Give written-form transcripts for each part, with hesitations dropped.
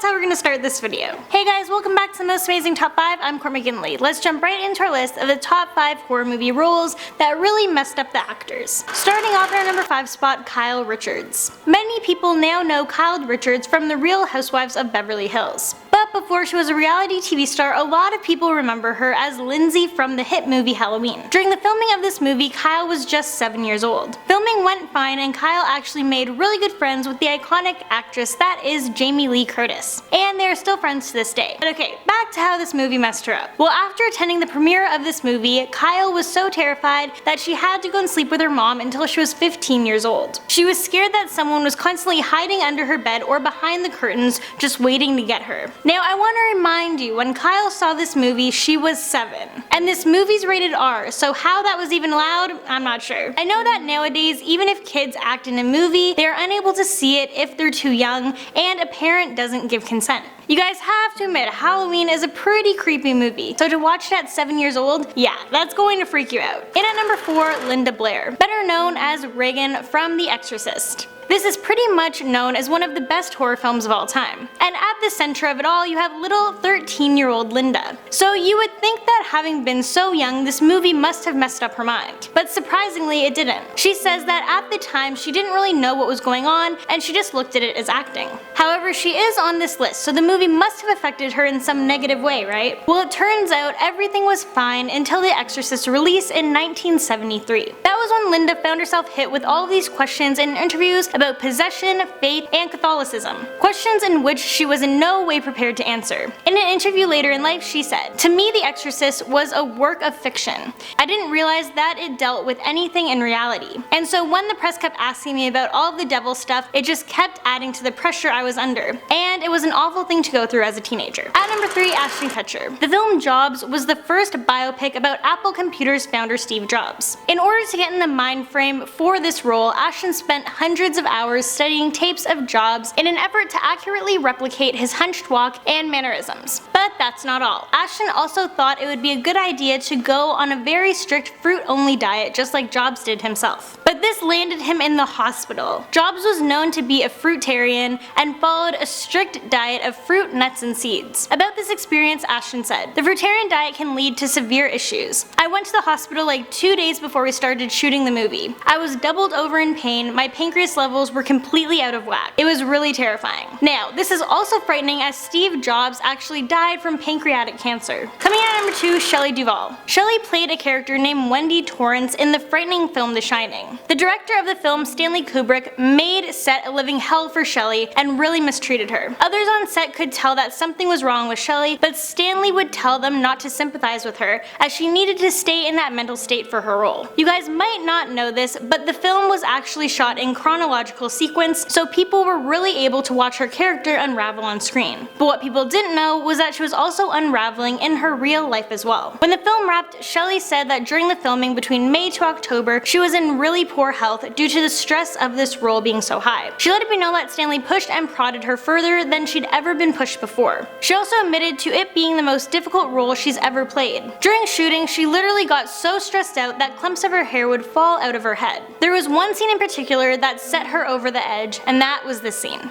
that's how we're gonna start this video. Hey guys, welcome back to the Most Amazing Top 5. I'm Court McGinley. Let's jump right into our list of the top 5 horror movie roles that really messed up the actors. Starting off at our number 5 spot, Kyle Richards. Many people now know Kyle Richards from The Real Housewives of Beverly Hills. But before she was a reality TV star, a lot of people remember her as Lindsay from the hit movie Halloween. During the filming of this movie, Kyle was just 7 years old. Filming went fine and Kyle actually made really good friends with the iconic actress that is Jamie Lee Curtis. And they are still friends to this day. But okay, back to how this movie messed her up. Well, after attending the premiere of this movie, Kyle was so terrified that she had to go and sleep with her mom until she was 15 years old. She was scared that someone was constantly hiding under her bed or behind the curtains just waiting to get her. Now, I want to remind you, when Kyle saw this movie, she was 7. And this movie's rated R, so how that was even allowed, I'm not sure. I know that nowadays, even if kids act in a movie, they are unable to see it if they're too young, and a parent doesn't give consent. You guys have to admit, Halloween is a pretty creepy movie, so to watch it at 7 years old, yeah, that's going to freak you out. In at number 4, Linda Blair, better known as Regan from The Exorcist. This is pretty much known as one of the best horror films of all time. And at the center of it all, you have little 13-year-old Linda. So you would think that having been so young, this movie must have messed up her mind. But surprisingly, it didn't. She says that at the time, she didn't really know what was going on, and she just looked at it as acting. However, she is on this list, so the movie must have affected her in some negative way, right? Well, it turns out everything was fine until The Exorcist release in 1973. That was when Linda found herself hit with all of these questions in interviews about possession, faith, and Catholicism. Questions in which she was in no way prepared to answer. In an interview later in life, she said, "To me, The Exorcist was a work of fiction. I didn't realize that it dealt with anything in reality. And so when the press kept asking me about all of the devil stuff, it just kept adding to the pressure I was under. And it was an awful thing to go through as a teenager." At number 3, Ashton Kutcher. The film Jobs was the first biopic about Apple Computer's founder Steve Jobs. In order to get in the mind frame for this role, Ashton spent hundreds of hours studying tapes of Jobs in an effort to accurately replicate his hunched walk and mannerisms. But that's not all. Ashton also thought it would be a good idea to go on a very strict fruit-only diet just like Jobs did himself. But this landed him in the hospital. Jobs was known to be a fruitarian and followed a strict diet of fruit, nuts, and seeds. About this experience, Ashton said, "The fruitarian diet can lead to severe issues. I went to the hospital like 2 days before we started shooting the movie. I was doubled over in pain, my pancreas levels were completely out of whack. It was really terrifying." Now, this is also frightening as Steve Jobs actually died from pancreatic cancer. Coming in at number 2, Shelley Duvall. Shelley played a character named Wendy Torrance in the frightening film The Shining. The director of the film, Stanley Kubrick, made set a living hell for Shelley and really mistreated her. Others on set could tell that something was wrong with Shelley, but Stanley would tell them not to sympathize with her as she needed to stay in that mental state for her role. You guys might not know this, but the film was actually shot in chronological sequence, so people were really able to watch her character unravel on screen. But what people didn't know was that she was also unraveling in her real life as well. When the film wrapped, Shelley said that during the filming between May to October, she was in really poor health due to the stress of this role being so high. She let it be known that Stanley pushed and prodded her further than she'd ever been pushed before. She also admitted to it being the most difficult role she's ever played. During shooting, she literally got so stressed out that clumps of her hair would fall out of her head. There was one scene in particular that set her over the edge, and that was this scene.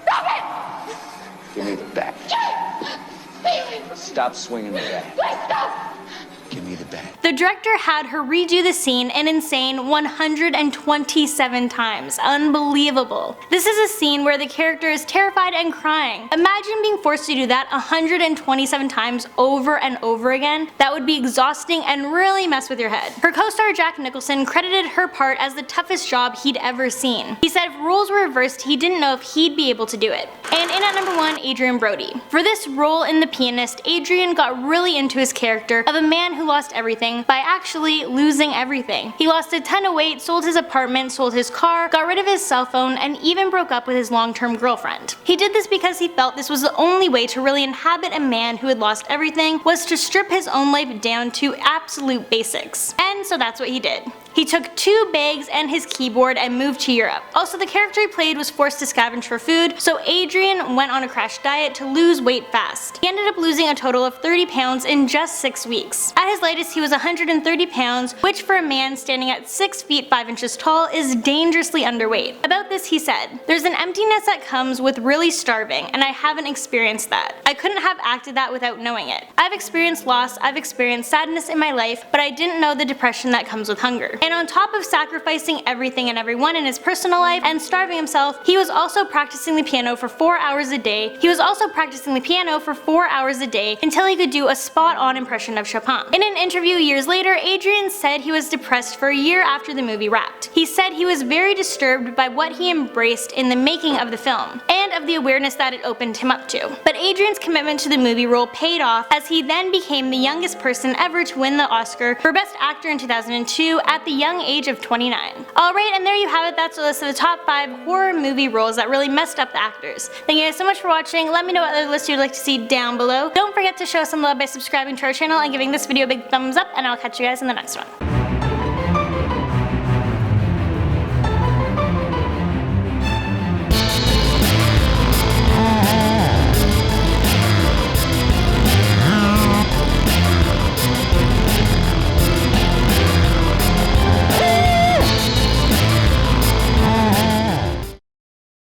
Stop it! Give me the bat. Stop swinging the bat. Stop! Give me the bat. The director had her redo the scene an insane 127 times. Unbelievable. This is a scene where the character is terrified and crying. Imagine being forced to do that 127 times over and over again. That would be exhausting and really mess with your head. Her co-star Jack Nicholson credited her part as the toughest job he'd ever seen. He said if roles were reversed, he didn't know if he'd be able to do it. And in at number 1, Adrian Brody. For this role in The Pianist, Adrian got really into his character of a man who lost everything by actually losing everything. He lost a ton of weight, sold his apartment, sold his car, got rid of his cell phone, and even broke up with his long-term girlfriend. He did this because he felt this was the only way to really inhabit a man who had lost everything, was to strip his own life down to absolute basics. And so that's what he did. He took 2 bags and his keyboard and moved to Europe. Also, the character he played was forced to scavenge for food, so Adrian went on a crash diet to lose weight fast. He ended up losing a total of 30 pounds in just 6 weeks. At his lightest, he was 130 pounds, which for a man standing at 6 feet 5 inches tall is dangerously underweight. About this he said, "There's an emptiness that comes with really starving, and I haven't experienced that. I couldn't have acted that without knowing it. I've experienced loss, I've experienced sadness in my life, but I didn't know the depression that comes with hunger." And on top of sacrificing everything and everyone in his personal life and starving himself, he was also practicing the piano for 4 hours a day. Until he could do a spot-on impression of Chopin. In an interview years later, Adrian said he was depressed for a year after the movie wrapped. He said he was very disturbed by what he embraced in the making of the film, and of the awareness that it opened him up to. But Adrian's commitment to the movie role paid off, as he then became the youngest person ever to win the Oscar for Best Actor in 2002 at the young age of 29. Alright, and there you have it, that's a list of the top 5 horror movie roles that really messed up the actors. Thank you guys so much for watching. Let me know what other lists you'd like to see down below. Don't forget to show some love by subscribing to our channel and giving this video a big thumbs up, and I'll catch you guys in the next one.